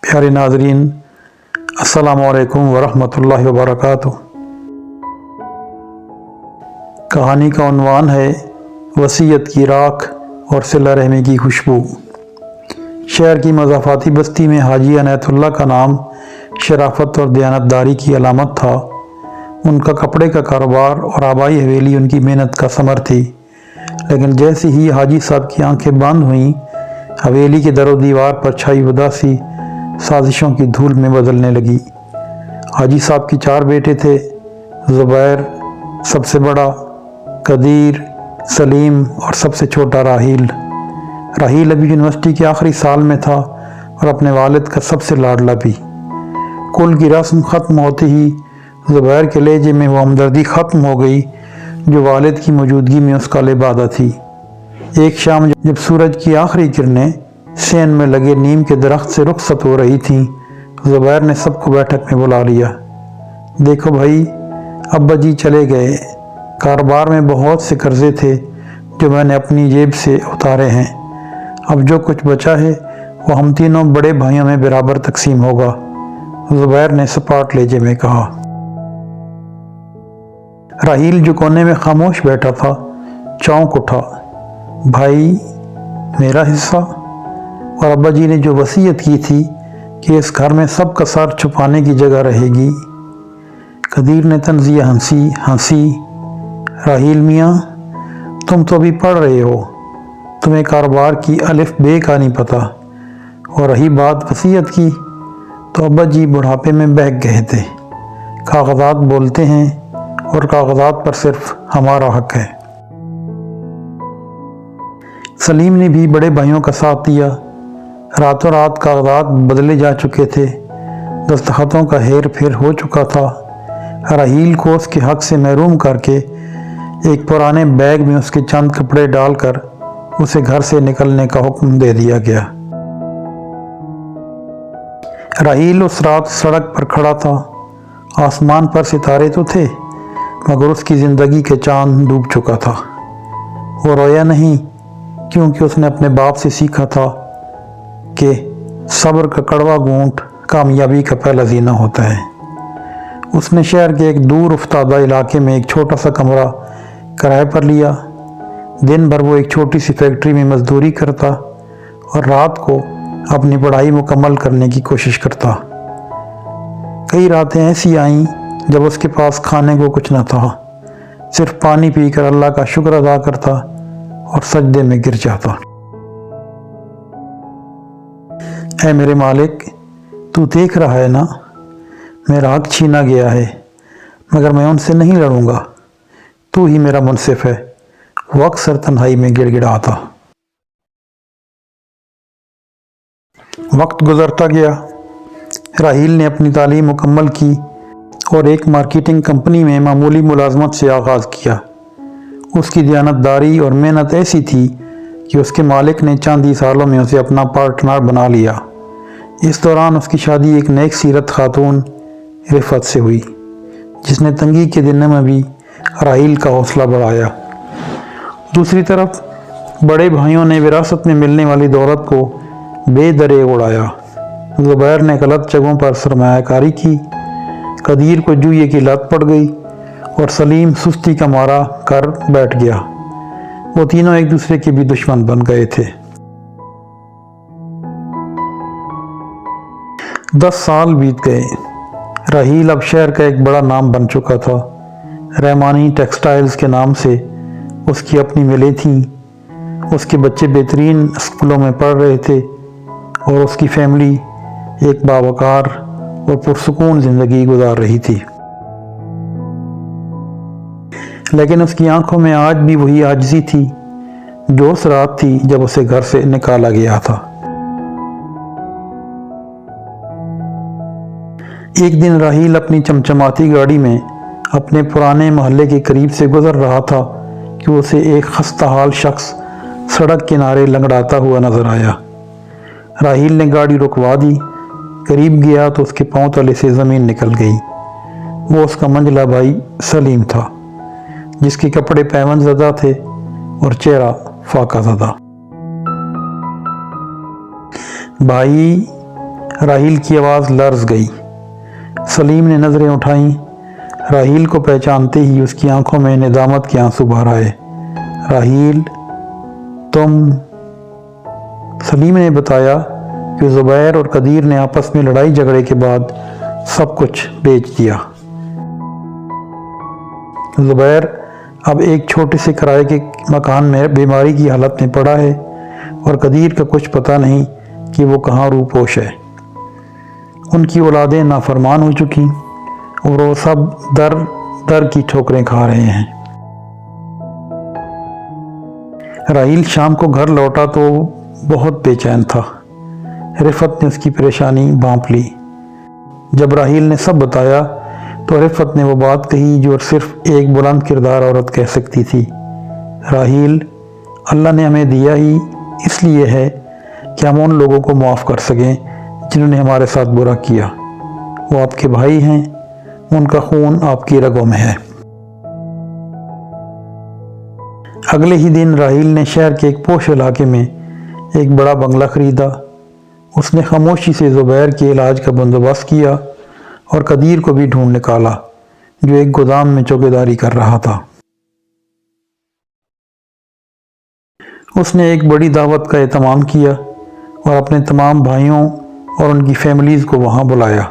प्यारे नाजरीन, अस्सलामु अलैकुम वरहमतुल्लाहि वबरकातुह। कहानी का उन्वान है वसीयत की राख और सिला रहमी की खुशबू। शहर की मज़ाफ़ाती बस्ती में हाजी अनैतुल्लाह का नाम शराफत और दयानतदारी की अलामत था। उनका कपड़े का कारोबार और आबाई हवेली उनकी मेहनत का समर थी। लेकिन जैसे ही हाजी साहब की आंखें बंद हुईं, हवेली के दरो दीवार पर छाई उदासी साजिशों की धूल में बदलने लगी। हाजी साहब के 4 बेटे थे। ज़ुबैर सबसे बड़ा, कदीर, सलीम और सबसे छोटा राहील। राहील अभी यूनिवर्सिटी के आखिरी साल में था और अपने वालिद का सबसे लाडला भी। कुल की रस्म ख़त्म होते ही ज़ुबैर के लहजे में वो हमदर्दी ख़त्म हो गई जो वालिद की मौजूदगी में उसका लिबादा थी। एक शाम जब सूरज की आखिरी किरणें सेन में लगे नीम के दरख्त से रुखसत हो रही थीं, ज़ुबैर ने सबको बैठक में बुला लिया। देखो भाई, अब्बा जी चले गए। कारोबार में बहुत से कर्जे थे जो मैंने अपनी जेब से उतारे हैं। अब जो कुछ बचा है वो हम तीनों बड़े भाइयों में बराबर तकसीम होगा, ज़ुबैर ने सपाट लहजे में कहा। राहील जो कोने में खामोश बैठा था चौंक उठा। भाई, मेरा हिस्सा? और अब्बा जी ने जो वसीयत की थी कि इस घर में सब का सर छुपाने की जगह रहेगी। कदीर ने तंज़िया हंसी। राहील मियाँ, तुम तो अभी पढ़ रहे हो, तुम्हें कारोबार की अलिफ बे का नहीं पता। और रही बात वसीयत की, तो अब्बा जी बुढ़ापे में बहक गए थे। कागजात बोलते हैं और कागजात पर सिर्फ हमारा हक है। सलीम ने भी बड़े भाइयों का साथ दिया। रातों रात कागजात बदले जा चुके थे, दस्तखतों का हेर फेर हो चुका था। राहील को उसके हक से महरूम करके एक पुराने बैग में उसके चंद कपड़े डालकर उसे घर से निकलने का हुक्म दे दिया गया। राहील उस रात सड़क पर खड़ा था। आसमान पर सितारे तो थे, मगर उसकी ज़िंदगी के चांद डूब चुका था। वो रोया नहीं, क्योंकि उसने अपने बाप से सीखा था कि सब्र का कड़वा घूंट कामयाबी का पहला जीना होता है। उसने शहर के एक दूर उफ्तादा इलाके में एक छोटा सा कमरा किराए पर लिया। दिन भर वो एक छोटी सी फैक्ट्री में मजदूरी करता और रात को अपनी पढ़ाई मुकम्मल करने की कोशिश करता। कई रातें ऐसी आईं जब उसके पास खाने को कुछ न था, सिर्फ पानी पीकर अल्लाह का शुक्र अदा करता और सजदे में गिर जाता। ऐ मेरे मालिक, तू देख रहा है ना, मेरा हक छीना गया है, मगर मैं उनसे नहीं लड़ूंगा। तू ही मेरा मुनसिफ है। वो अक्सर तन्हाई में गिड़गिड़ाता। वक्त गुजरता गया। राहील ने अपनी तालीम मुकम्मल की और एक मार्केटिंग कंपनी में मामूली मुलाजमत से आगाज़ किया। उसकी दयानतदारी और मेहनत ऐसी थी कि उसके मालिक ने चंद ही सालों में उसे अपना पार्टनर बना लिया। इस दौरान उसकी शादी एक नेक सीरत खातून रिफत से हुई, जिसने तंगी के दिनों में भी राहील का हौसला बढ़ाया। दूसरी तरफ बड़े भाइयों ने विरासत में मिलने वाली दौलत को बेदरे उड़ाया। ज़ुबैर ने गलत जगहों पर सरमायाकारी की, कदीर को जुए की लत पड़ गई और सलीम सुस्ती का मारा कर बैठ गया। वो तीनों एक दूसरे के भी दुश्मन बन गए थे। 10 साल बीत गए। राहील अब शहर का एक बड़ा नाम बन चुका था। रहमानी टेक्सटाइल्स के नाम से उसकी अपनी मिलें थीं। उसके बच्चे बेहतरीन स्कूलों में पढ़ रहे थे और उसकी फैमिली एक बावकार और पुरसुकून ज़िंदगी गुजार रही थी। लेकिन उसकी आंखों में आज भी वही आजिज़ी थी जो उस रात थी जब उसे घर से निकाला गया था। एक दिन राहील अपनी चमचमाती गाड़ी में अपने पुराने मोहल्ले के करीब से गुजर रहा था कि उसे एक खस्ता हाल शख्स सड़क किनारे लंगड़ाता हुआ नजर आया। राहील ने गाड़ी रुकवा दी। करीब गया तो उसके पांव तले से ज़मीन निकल गई। वो उसका मंझला भाई सलीम था, जिसके कपड़े पैवन ज़दा थे और चेहरा फाका ज़दा। भाई, راحیل کی آواز لرز گئی۔ سلیم نے نظریں اٹھائیں۔ راحیل کو پہچانتے ہی اس کی آنکھوں میں ندامت کے آنسو بہر آئے۔ راحیل، تم؟ سلیم نے بتایا کہ زبیر اور قدیر نے آپس میں لڑائی جھگڑے کے بعد سب کچھ بیچ دیا۔ زبیر اب ایک چھوٹے سے کرائے کے مکان میں بیماری کی حالت میں پڑا ہے اور قدیر کا کچھ پتہ نہیں کہ وہ کہاں روپوش ہے۔ ان کی اولادیں نافرمان ہو چکی اور وہ سب در در کی ٹھوکریں کھا رہے ہیں۔ راحیل شام کو گھر لوٹا تو بہت بے چین تھا۔ رفعت نے اس کی پریشانی بھانپ لی۔ جب راحیل نے سب بتایا تو رفعت نے وہ بات کہی جو صرف ایک بلند کردار عورت کہہ سکتی تھی۔ راحیل، اللہ نے ہمیں دیا ہی اس لیے ہے کہ ہم ان لوگوں کو معاف کر سکیں جنہوں نے ہمارے ساتھ برا کیا۔ وہ آپ کے بھائی ہیں، ان کا خون آپ کی رگوں میں ہے۔ اگلے ہی دن راحیل نے شہر کے ایک پوش علاقے میں ایک بڑا بنگلہ خریدا۔ اس نے خاموشی سے زبیر کے علاج کا بندوبست کیا اور قدیر کو بھی ڈھونڈ نکالا جو ایک گودام میں چوکیداری کر رہا تھا۔ اس نے ایک بڑی دعوت کا اہتمام کیا اور اپنے تمام بھائیوں اور ان کی فیملیز کو وہاں بلایا۔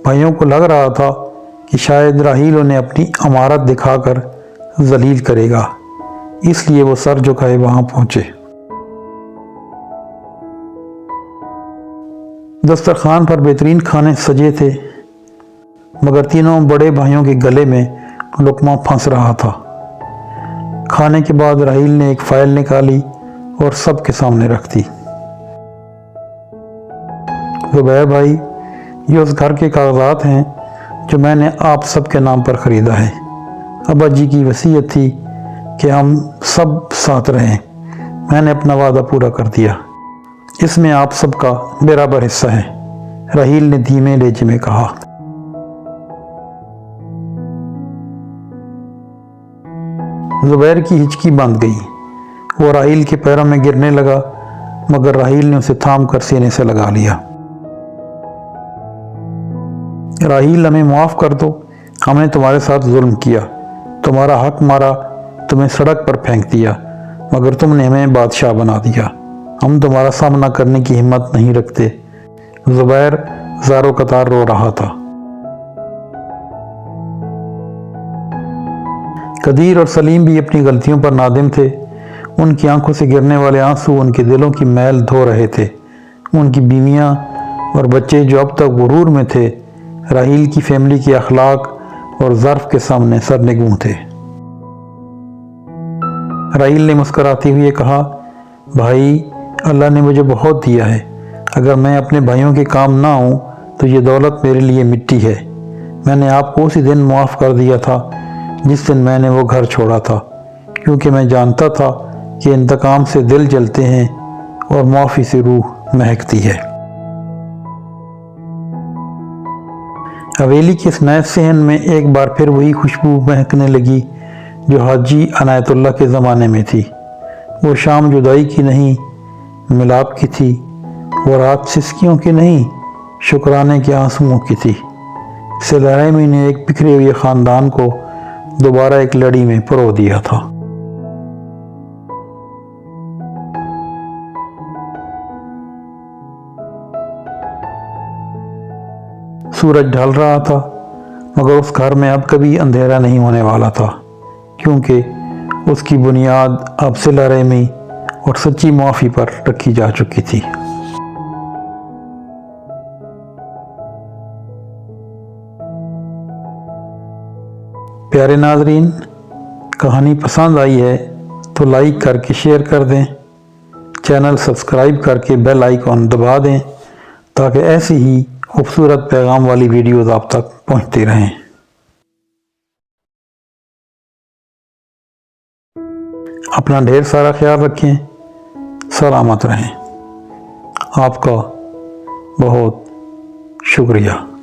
بھائیوں کو لگ رہا تھا کہ شاید راحیل انہیں اپنی امارت دکھا کر ذلیل کرے گا، اس لیے وہ سر جھکائے وہاں پہنچے۔ دسترخوان پر بہترین کھانے سجے تھے، مگر تینوں بڑے بھائیوں کے گلے میں لقمہ پھنس رہا تھا۔ کھانے کے بعد راحیل نے ایک فائل نکالی اور سب کے سامنے رکھ دی۔ زبیر بھائی، یہ اس گھر کے کاغذات ہیں جو میں نے آپ سب کے نام پر خریدا ہے۔ ابا جی کی وصیت تھی کہ ہم سب ساتھ رہیں۔ میں نے اپنا وعدہ پورا کر دیا۔ اس میں آپ سب کا برابر حصہ ہے، راحیل نے دھیمے لہجے میں کہا۔ زبیر کی ہچکی بند گئی۔ وہ راحیل کے پیروں میں گرنے لگا، مگر راحیل نے اسے تھام کر سینے سے لگا لیا۔ راحیل، ہمیں معاف کر دو، ہم نے تمہارے ساتھ ظلم کیا، تمہارا حق مارا، تمہیں سڑک پر پھینک دیا، مگر تم نے ہمیں بادشاہ بنا دیا۔ ہم تمہارا سامنا کرنے کی ہمت نہیں رکھتے۔ زبیر زارو قطار رو رہا تھا۔ قدیر اور سلیم بھی اپنی غلطیوں پر نادم تھے۔ ان کی آنکھوں سے گرنے والے آنسو ان کے دلوں کی میل دھو رہے تھے۔ ان کی بیویاں اور بچے جو اب تک غرور میں تھے، راحیل کی فیملی کے اخلاق اور ظرف کے سامنے سرنگوں تھے۔ راحیل نے مسکراتے ہوئے کہا، بھائی، اللہ نے مجھے بہت دیا ہے۔ اگر میں اپنے بھائیوں کے کام نہ ہوں تو یہ دولت میرے لیے مٹی ہے۔ میں نے آپ کو اسی دن معاف کر دیا تھا جس دن میں نے وہ گھر چھوڑا تھا، کیونکہ میں جانتا تھا کہ انتقام سے دل جلتے ہیں اور معافی سے روح مہکتی ہے۔ حویلی کے اس نئے صحن میں ایک بار پھر وہی خوشبو مہکنے لگی جو حاجی عنایت اللہ کے زمانے میں تھی۔ وہ شام جدائی کی نہیں، ملاپ کی تھی۔ وہ رات سسکیوں کی نہیں، شکرانے کے آنسوؤں کی تھی۔ صلہ رحمی نے ایک بکھرے ہوئے خاندان کو دوبارہ ایک لڑی میں پرو دیا تھا۔ سورج ڈھل رہا تھا، مگر اس گھر میں اب کبھی اندھیرا نہیں ہونے والا تھا، کیونکہ اس کی بنیاد اب صلہ رحمی اور سچی معافی پر رکھی جا چکی تھی۔ پیارے ناظرین، کہانی پسند آئی ہے تو لائک کر کے شیئر کر دیں، چینل سبسکرائب کر کے بیل آئیکن دبا دیں تاکہ ایسی ہی خوبصورت پیغام والی ویڈیوز آپ تک پہنچتی رہیں۔ اپنا ڈھیر سارا خیال رکھیں، سلامت رہیں۔ آپ کا بہت شکریہ۔